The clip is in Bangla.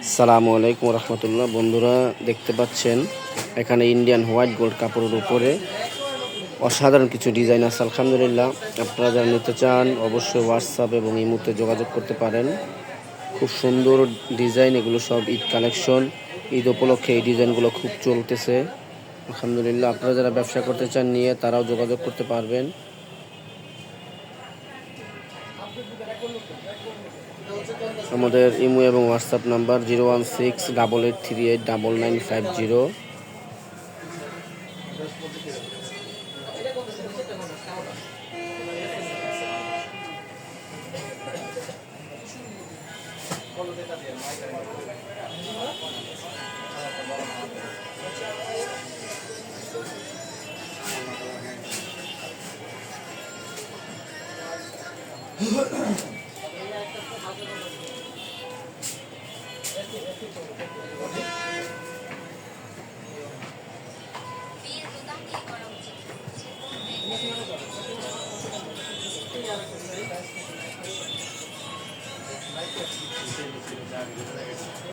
আসসালামু আলাইকুম রহমতুল্লাহ। বন্ধুরা দেখতে পাচ্ছেন এখানে ইন্ডিয়ান হোয়াইট গোল্ড কাপড়ের উপরে অসাধারণ কিছু ডিজাইন আছে। আলহামদুলিল্লাহ, আপনারা যারা নিতে চান অবশ্যই হোয়াটসঅ্যাপ এবং ইমোতে যোগাযোগ করতে পারেন। খুব সুন্দর ডিজাইন, এগুলো সব ঈদ কালেকশন। ঈদ উপলক্ষে এই ডিজাইনগুলো খুব চলতেছে। আলহামদুলিল্লাহ, আপনারা যারা ব্যবসা করতে চান নিয়ে তারাও যোগাযোগ করতে পারবেন। আমাদের ইমো এবং হোয়াটসঅ্যাপ নাম্বার 01688389950।